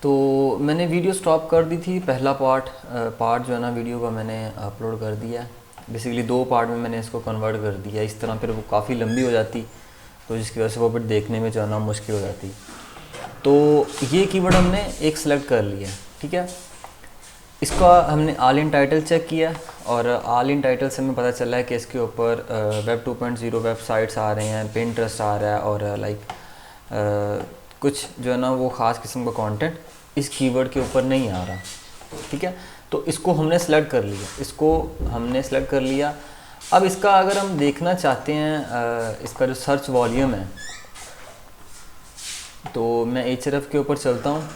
तो मैंने video stop कर दी थी, पहला पार्ट जो है ना वीडियो का मैंने अपलोड कर दिया। बेसिकली 2 पार्ट में मैंने इसको कन्वर्ट कर दिया, इस तरह फिर वो काफ़ी लंबी हो जाती, तो जिसकी वजह से वो फिर देखने में जो है ना मुश्किल हो जाती। तो ये कीवर्ड हमने एक सेलेक्ट कर लिया, ठीक है। इसका हमने ऑल इन टाइटल चेक किया और ऑल इन टाइटल से हमें पता चला है कि इसके ऊपर वेब 2.0 वेबसाइट्स आ रहे हैं, पिंटरेस्ट आ रहा है और कुछ जो है ना वो ख़ास किस्म का कंटेंट इस कीवर्ड के ऊपर नहीं आ रहा, ठीक है। तो इसको हमने सेलेक्ट कर लिया। अब इसका अगर हम देखना चाहते हैं इसका जो सर्च वॉल्यूम है, तो मैं Ahref के ऊपर चलता हूँ।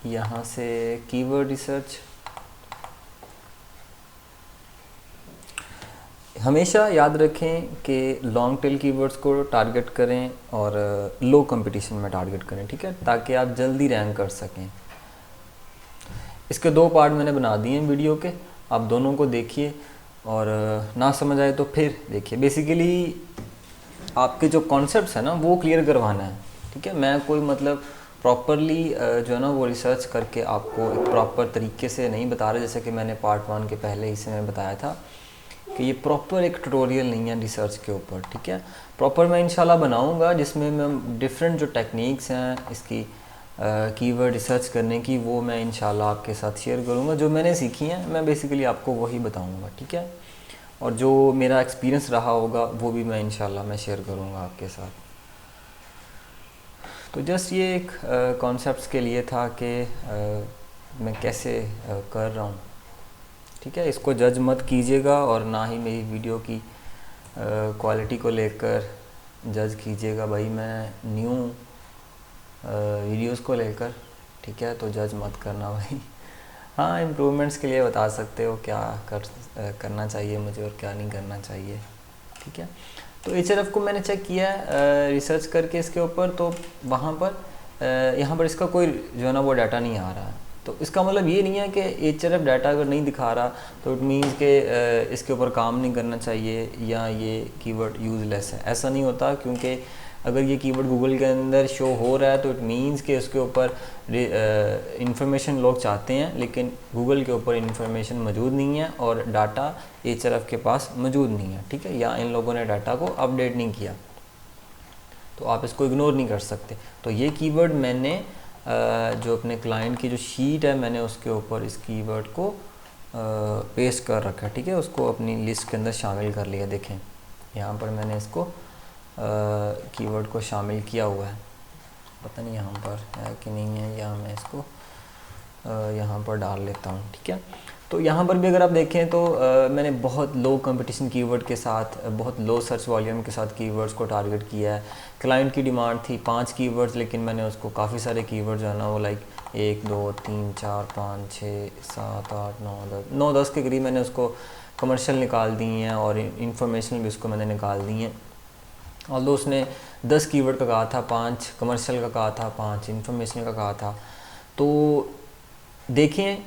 यहाँ से कीवर्ड रिसर्च, हमेशा याद रखें कि लॉन्ग टेल कीवर्ड्स को टारगेट करें और लो कंपटीशन में टारगेट करें, ठीक है, ताकि आप जल्दी रैंक कर सकें। इसके 2 पार्ट मैंने बना दिए हैं वीडियो के, आप दोनों को देखिए और ना समझ आए तो फिर देखिए। बेसिकली आपके जो कॉन्सेप्ट्स हैं ना वो क्लियर करवाना है, ठीक है। मैं कोई मतलब प्रॉपरली जो है ना वो रिसर्च करके आपको एक प्रॉपर तरीके से नहीं बता रहा, जैसे कि मैंने पार्ट 1 के पहले हिस्से में बताया था कि ये प्रॉपर एक ट्यूटोरियल नहीं है रिसर्च के ऊपर, ठीक है। प्रॉपर मैं इंशाल्लाह बनाऊंगा जिसमें मैं डिफरेंट जो टेक्निक्स हैं इसकी कीवर्ड रिसर्च करने की, वो मैं इंशाल्लाह आपके साथ शेयर करूंगा। जो मैंने सीखी हैं मैं बेसिकली आपको वही बताऊंगा, ठीक है। और जो मेरा एक्सपीरियंस रहा होगा वो भी मैं इंशाल्लाह मैं शेयर करूंगा आपके साथ। तो जस्ट ये एक कॉन्सेप्ट्स के लिए था कि मैं कैसे कर रहा हूँ, ठीक है। इसको जज मत कीजिएगा और ना ही मेरी वीडियो की क्वालिटी को लेकर जज कीजिएगा। भाई मैं न्यू वीडियोस को लेकर, ठीक है, तो जज मत करना भाई। हाँ, इम्प्रूवमेंट्स के लिए बता सकते हो क्या करना चाहिए मुझे और क्या नहीं करना चाहिए, ठीक है। तो Ahref को मैंने चेक किया है रिसर्च करके इसके ऊपर, तो वहाँ पर यहाँ पर इसका कोई जो है ना वो डाटा नहीं आ रहा है। तो इसका मतलब ये नहीं है कि Ahref डाटा अगर नहीं दिखा रहा तो इट मीन्स के इसके ऊपर काम नहीं करना चाहिए या ये कीवर्ड यूज़लेस है, ऐसा नहीं होता। क्योंकि अगर ये कीवर्ड गूगल के अंदर शो हो रहा है तो इट मीन्स कि उसके ऊपर इंफॉर्मेशन लोग चाहते हैं, लेकिन गूगल के ऊपर इंफॉर्मेशन मौजूद नहीं है और डाटा Ahref के पास मौजूद नहीं है, ठीक है, या इन लोगों ने डाटा को अपडेट नहीं किया, तो आप इसको इग्नोर नहीं कर सकते। तो ये कीवर्ड मैंने जो अपने क्लाइंट की जो शीट है मैंने उसके ऊपर इस कीवर्ड को पेस्ट कर रखा है, ठीक है, उसको अपनी लिस्ट के अंदर शामिल कर लिया। देखें यहाँ पर मैंने इसको कीवर्ड को शामिल किया हुआ है, पता नहीं यहाँ पर है कि नहीं है, या मैं इसको यहाँ पर डाल लेता हूँ, ठीक है। तो यहाँ पर भी अगर आप देखें तो मैंने बहुत लो कंपटीशन कीवर्ड के साथ, बहुत लो सर्च वॉल्यूम के साथ कीवर्ड्स को टारगेट किया है। क्लाइंट की डिमांड थी 5 कीवर्ड्स, लेकिन मैंने उसको काफ़ी सारे कीवर्ड जो है ना वो लाइक 1 2 3 4 5 6 7 8 9 10 के करीब मैंने उसको कमर्शियल निकाल दी हैं और इंफॉर्मेशनल भी उसको मैंने निकाल दी हैं। ऑल्दो उसने 10 कीवर्ड का कहा था, 5 कमर्शियल का कहा था, 5 इंफॉर्मेशनल का कहा था। तो देखें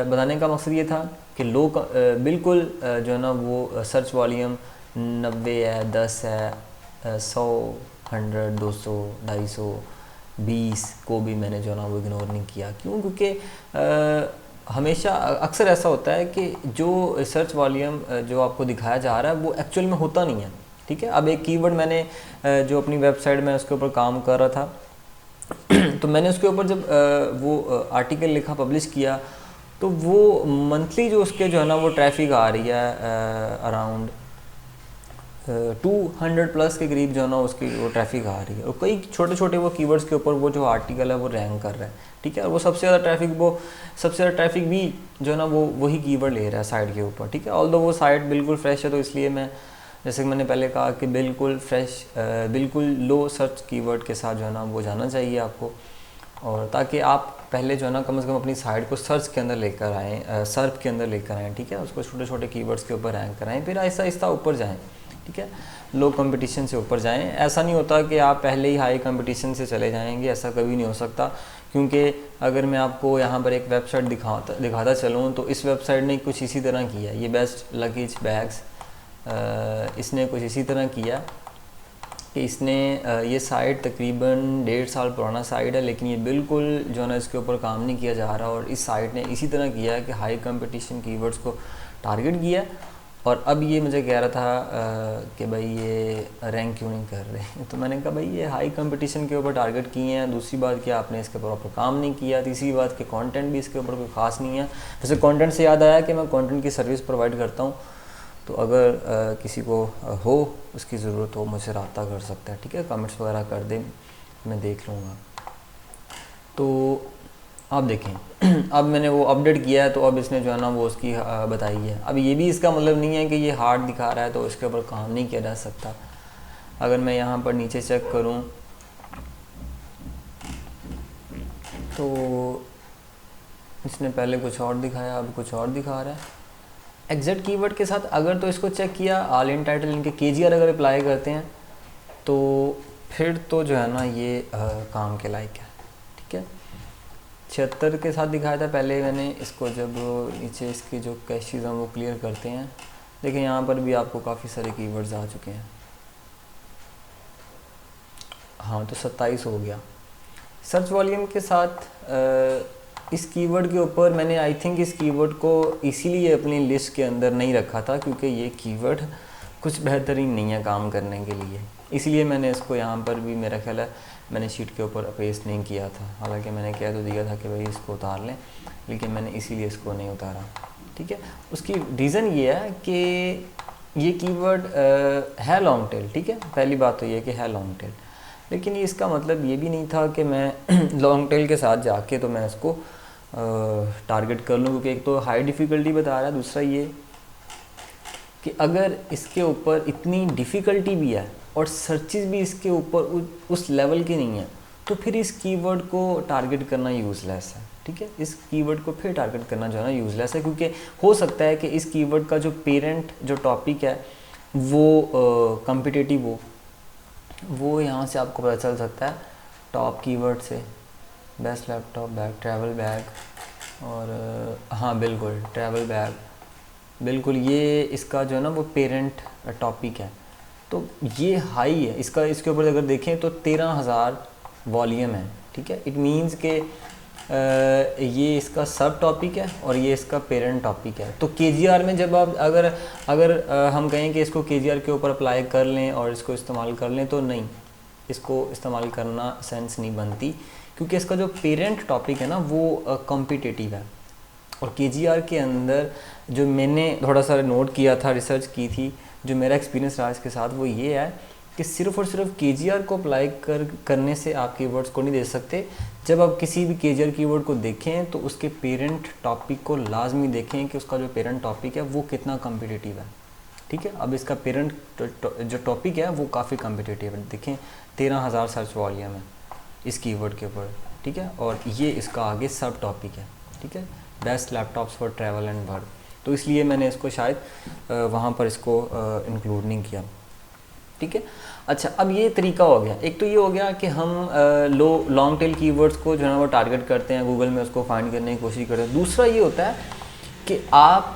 बताने का मकसद ये था कि लोग बिल्कुल जो है ना वो सर्च वॉल्यूम 90 है, 10 है, 100 100 200 250 20 को भी मैंने जो है ना वो इग्नोर नहीं किया। क्यों? क्योंकि हमेशा अक्सर ऐसा होता है कि जो सर्च वॉल्यूम जो आपको दिखाया जा रहा है वो एक्चुअल में होता नहीं है, ठीक है। अब एक कीवर्ड मैंने जो अपनी वेबसाइट में उसके ऊपर काम कर रहा था तो मैंने उसके ऊपर जब वो आर्टिकल लिखा, पब्लिश किया, तो वो मंथली जो उसके जो है ना वो ट्रैफिक आ रही है अराउंड 200 प्लस के करीब जो है ना उसकी वो ट्रैफिक आ रही है। और कई छोटे छोटे वो कीवर्ड्स के ऊपर वो जो आर्टिकल है वो रैंक कर रहा है, ठीक है। और वो सबसे ज़्यादा ट्रैफिक भी जो है ना वो वही कीवर्ड ले रहा है साइट के ऊपर, ठीक है। ऑल्दो वो साइट बिल्कुल फ्रेश है, तो इसलिए मैं, जैसे कि मैंने पहले कहा कि बिल्कुल फ्रेश, बिल्कुल लो सर्च कीवर्ड के साथ जो है ना वो जाना चाहिए आपको, और ताकि आप पहले जो है ना कम से कम अपनी साइट को सर्च के अंदर लेकर आएँ, सर्फ के अंदर लेकर आएँ, ठीक है। उसको छोटे छोटे कीवर्ड्स के ऊपर रैंक कराएँ, फिर आहिस्ता आहिस्ता ऊपर जाएँ, ठीक है, लो कंपटीशन से ऊपर जाएँ। ऐसा नहीं होता कि आप पहले ही हाई कंपटीशन से चले जाएंगे, ऐसा कभी नहीं हो सकता। क्योंकि अगर मैं आपको यहाँ पर एक वेबसाइट दिखाता चलूँ तो इस वेबसाइट ने कुछ इसी तरह किया है, ये बेस्ट लगेज बैग्स, इसने कुछ इसी तरह किया, कि इसने ये साइट तकरीबन 1.5 साल पुराना साइट है, लेकिन ये बिल्कुल जो है ना इसके ऊपर काम नहीं किया जा रहा, और इस साइट ने इसी तरह किया है कि हाई कंपटीशन कीवर्ड्स को टारगेट किया, और अब ये मुझे कह रहा था कि भाई ये रैंक क्यों नहीं कर रहे। तो मैंने कहा भाई ये हाई कंपटीशन के ऊपर टारगेट किए हैं, दूसरी बात कि आपने इसके ऊपर काम नहीं किया, तीसरी बात कि कंटेंट भी इसके ऊपर कोई ख़ास नहीं है। वैसे कंटेंट से याद आया कि मैं कंटेंट की सर्विस प्रोवाइड करता हूँ, तो अगर किसी को हो उसकी ज़रूरत हो मुझसे रब्ता कर सकता है, ठीक है, कमेंट्स वगैरह कर दें, मैं देख लूँगा। तो आप देखें अब मैंने वो अपडेट किया है, तो अब इसने जो है ना वो उसकी बताई है। अब ये भी इसका मतलब नहीं है कि ये हार्ड दिखा रहा है तो इसके ऊपर काम नहीं किया जा सकता। अगर मैं यहाँ पर नीचे चेक करूँ तो इसने पहले कुछ और दिखाया, अब कुछ और दिखा रहा है। एग्जैक्ट कीवर्ड के साथ अगर तो इसको चेक किया, ऑल इन टाइटल इनके KGR अगर अप्लाई करते हैं तो फिर तो जो है ना ये काम के लायक है, ठीक है। 76 के साथ दिखाया था पहले मैंने इसको, जब नीचे इसके जो कैशेज हैं वो क्लियर करते हैं, देखिए यहाँ पर भी आपको काफ़ी सारे कीवर्ड्स आ चुके हैं। हाँ, तो 27 हो गया। सर्च वॉल्यूम के साथ इस कीवर्ड के ऊपर मैंने आई थिंक इस कीवर्ड को इसीलिए अपनी लिस्ट के अंदर नहीं रखा था क्योंकि ये कीवर्ड कुछ बेहतरीन नहीं है काम करने के लिए, इसलिए मैंने इसको यहाँ पर भी मेरा ख्याल है मैंने शीट के ऊपर पेस्ट नहीं किया था। हालांकि मैंने कह तो दिया था कि भाई इसको उतार लें, लेकिन मैंने इसीलिए इसको नहीं उतारा, ठीक है। उसकी रीज़न ये है कि ये कीवर्ड है लॉन्ग टेल, ठीक है, पहली बात तो ये कि है लॉन्ग टेल, लेकिन ये इसका मतलब ये भी नहीं था कि मैं लॉन्ग टेल के साथ जाके तो मैं इसको टारगेट कर लूँ, क्योंकि एक तो हाई डिफ़िकल्टी बता रहा है, दूसरा ये कि अगर इसके ऊपर इतनी डिफ़िकल्टी भी है और सर्चेस भी इसके ऊपर उस लेवल की नहीं है, तो फिर इस कीवर्ड को टारगेट करना यूज़लेस है, ठीक है। इस कीवर्ड को फिर टारगेट करना जो है ना यूज़लेस है, क्योंकि हो सकता है कि इस कीवर्ड का जो पेरेंट जो टॉपिक है वो कॉम्पिटिटिव वो यहाँ से आपको पता चल सकता है टॉप कीवर्ड से, best laptop bag, travel bag, और हाँ बिल्कुल ट्रैवल बैग, बिल्कुल ये इसका जो है ना वो पेरेंट टॉपिक है, तो ये हाई है इसका। इसके ऊपर अगर देखें तो 13,000 वॉल्यूम है, ठीक है। इट मींस के ये इसका सब टॉपिक है और ये इसका पेरेंट टॉपिक है। तो KGR में जब आप अगर हम कहें कि इसको KGR के ऊपर अप्लाई कर लें और इसको इस्तेमाल कर लें, तो नहीं, इसको इस्तेमाल करना सेंस नहीं बनती, क्योंकि इसका जो पेरेंट टॉपिक है ना वो कॉम्पिटिटिव है। और KGR के अंदर जो मैंने थोड़ा सा नोट किया था, रिसर्च की थी, जो मेरा एक्सपीरियंस रहा इसके साथ, वो ये है कि सिर्फ़ और सिर्फ KGR को अप्लाई करने से आप कीवर्ड्स को नहीं दे सकते। जब आप किसी भी KGR कीवर्ड को देखें तो उसके पेरेंट टॉपिक को लाजमी देखें कि उसका जो पेरेंट टॉपिक है वो कितना कॉम्पिटिटिव है, ठीक है। अब इसका पेरेंट जो टॉपिक है वो काफ़ी कॉम्पिटिटिव है, देखें 13,000 सर्च वॉल्यूम है इस कीवर्ड के ऊपर, ठीक है, और ये इसका आगे सब टॉपिक है, ठीक है, best laptops for travel and work. तो इसलिए मैंने इसको शायद वहाँ पर इसको इंक्लूड नहीं किया, ठीक है। अच्छा, अब ये तरीका हो गया, एक तो ये हो गया कि हम लॉन्ग टेल कीवर्ड्स को जो है वो टारगेट करते हैं, गूगल में उसको फाइंड करने की कोशिश करते हैं। दूसरा ये होता है कि आप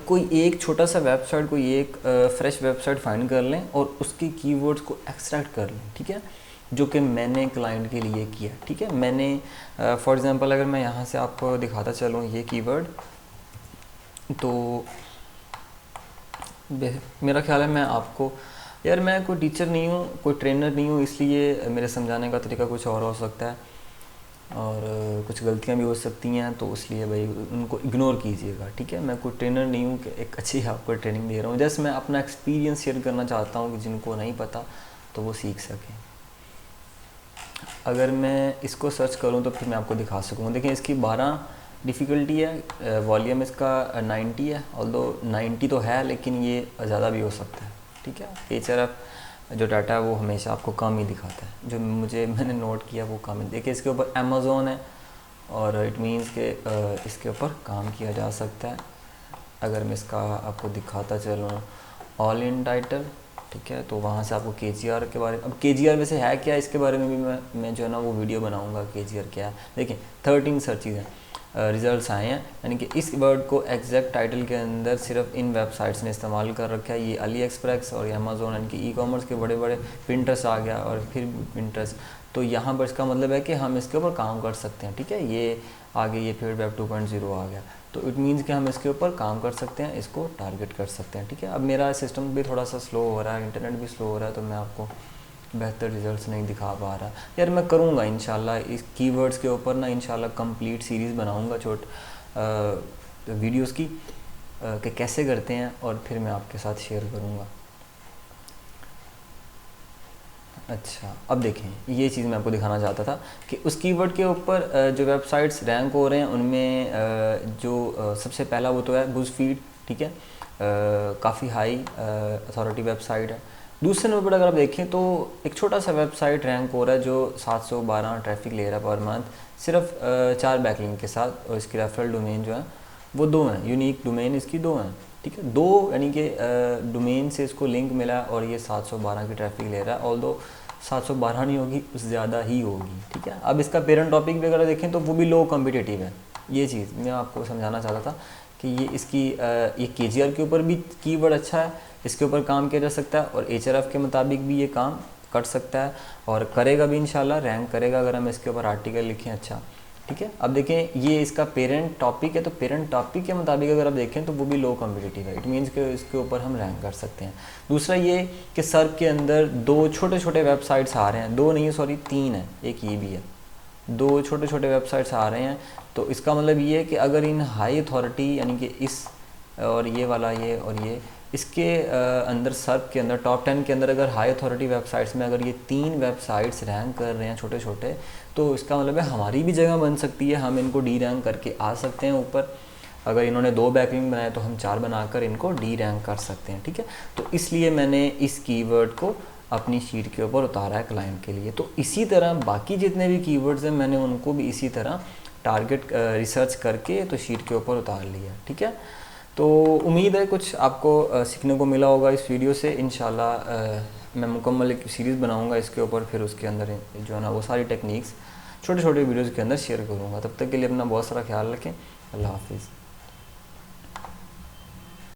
कोई एक छोटा सा वेबसाइट, कोई एक फ्रेश वेबसाइट फाइंड कर लें और उसके कीवर्ड्स को एक्सट्रैक्ट कर लें, ठीक है, जो कि मैंने क्लाइंट के लिए किया, ठीक है। मैंने फॉर एग्ज़ाम्पल अगर मैं यहाँ से आपको दिखाता चलूँ ये कीवर्ड, तो मेरा ख्याल है मैं आपको, यार मैं कोई टीचर नहीं हूँ, कोई ट्रेनर नहीं हूँ, इसलिए मेरे समझाने का तरीका कुछ और हो सकता है और कुछ गलतियाँ भी हो सकती हैं, तो इसलिए भाई उनको इग्नोर कीजिएगा, ठीक है। मैं कोई ट्रेनर नहीं हूँ कि एक अच्छी आपको ट्रेनिंग दे रहा हूँ, जस्ट मैं अपना एक्सपीरियंस शेयर करना चाहता हूँ कि जिनको नहीं पता तो वो सीख सकें। अगर मैं इसको सर्च करूँ तो फिर मैं आपको दिखा सकूँगा। देखिए इसकी 12 डिफ़िकल्टी है, वॉल्यूम इसका 90 है, ऑल्दो 90 तो है लेकिन ये ज़्यादा भी हो सकता है, ठीक है। Ahref जो डाटा है वो हमेशा आपको कम ही दिखाता है, जो मैंने नोट किया वो कम ही। देखिए इसके ऊपर अमेज़ोन है और इट मीन्स के इसके ऊपर काम किया जा सकता है। अगर मैं इसका आपको दिखाता चलूँ ऑल इन टाइटल, ठीक है, तो वहाँ से आपको KGR के बारे में, अब KGR वैसे है क्या, इसके बारे में भी मैं जो है ना वो वीडियो बनाऊँगा, KGR क्या है। देखिए 13 सर्चेज हैं, रिज़ल्ट्स आए हैं, यानी कि इस वर्ड को एग्जैक्ट टाइटल के अंदर सिर्फ इन वेबसाइट्स ने इस्तेमाल कर रखा है। ये अली एक्सप्रेस और अमेज़ोन, यानी कि ई कॉमर्स के बड़े बड़े, पिंटरेस्ट आ गया और फिर पिंटरेस्ट। तो यहाँ पर इसका मतलब है कि हम इसके ऊपर काम कर सकते हैं, ठीक है। ये आगे ये फिर वेब 2.0 आ गया, तो इट मीन्स कि हम इसके ऊपर काम कर सकते हैं, इसको टारगेट कर सकते हैं, ठीक है। अब मेरा सिस्टम भी थोड़ा सा स्लो हो रहा है, इंटरनेट भी स्लो हो रहा है, तो मैं आपको बेहतर रिजल्ट्स नहीं दिखा पा रहा यार। मैं करूँगा इंशाल्लाह इस कीवर्ड्स के ऊपर ना, इंशाल्लाह कंप्लीट सीरीज़ बनाऊँगा वीडियोस की कि कैसे करते हैं, और फिर मैं आपके साथ शेयर करूँगा। अच्छा, अब देखें, ये चीज़ मैं आपको दिखाना चाहता था कि उस कीवर्ड के ऊपर जो वेबसाइट्स रैंक हो रहे हैं उनमें जो सबसे पहला वो तो है बुज़फीड, ठीक है, काफ़ी हाई अथॉरिटी वेबसाइट है। दूसरे नंबर पर अगर आप देखें तो एक छोटा सा वेबसाइट रैंक हो रहा है जो 712 ट्रैफिक ले रहा है पर मंथ, सिर्फ 4 बैकलिंक के साथ, और इसकी रेफरल डोमेन जो है वो 2 हैं, यूनिक डोमेन इसकी 2 हैं, ठीक है। 2 यानी कि डोमेन से इसको लिंक मिला और ये 712 की ट्रैफिक ले रहा है, ऑल्दो 712 नहीं होगी, उससे ज़्यादा ही होगी, ठीक है। अब इसका पेरेंट टॉपिक भी अगर देखें तो वो भी लो कॉम्पिटिटिव है। ये चीज़ मैं आपको समझाना चाहता था कि ये इसकी ये KGR के ऊपर भी कीवर्ड अच्छा है, इसके ऊपर काम किया जा सकता है, और HRF के मुताबिक भी ये काम कर सकता है और करेगा भी इंशाल्लाह, रैंक करेगा अगर हम इसके ऊपर आर्टिकल लिखें, अच्छा, ठीक है। अब देखें, ये इसका पेरेंट टॉपिक है, तो पेरेंट टॉपिक के मुताबिक अगर आप देखें तो वो भी लो कॉम्पिटिटिव है, इट मीन्स कि इसके ऊपर हम रैंक कर सकते हैं। दूसरा ये कि सर्च के अंदर 2 छोटे छोटे वेबसाइट्स आ रहे हैं, 2 नहीं सॉरी 3 है, एक ये भी है, 2 छोटे छोटे वेबसाइट्स आ रहे हैं। तो इसका मतलब ये है कि अगर इन हाई अथॉरिटी यानी कि इस और ये वाला ये और ये इसके अंदर सर्च के अंदर टॉप 10 के अंदर अगर हाई अथॉरिटी वेबसाइट्स में अगर ये 3 वेबसाइट्स रैंक कर रहे हैं छोटे छोटे, तो इसका मतलब है हमारी भी जगह बन सकती है, हम इनको डी रैंक करके आ सकते हैं ऊपर। अगर इन्होंने 2 बैकलिंक बनाए तो हम 4 बनाकर इनको डी रैंक कर सकते हैं, ठीक है। तो इसलिए मैंने इस कीवर्ड को अपनी शीट के ऊपर उतारा है क्लाइंट के लिए। तो इसी तरह बाकी जितने भी कीवर्ड्स हैं मैंने उनको भी इसी तरह टारगेट रिसर्च करके तो शीट के ऊपर उतार लिया, ठीक है। तो उम्मीद है कुछ आपको सीखने को मिला होगा इस वीडियो से। इंशाल्लाह मैं मुकम्मल एक सीरीज़ बनाऊंगा इसके ऊपर, फिर उसके अंदर जो है ना वो सारी टेक्निक्स छोटे छोटे वीडियोज़ के अंदर शेयर करूंगा। तब तक के लिए अपना बहुत सारा ख्याल रखें। अल्लाह हाफिज़।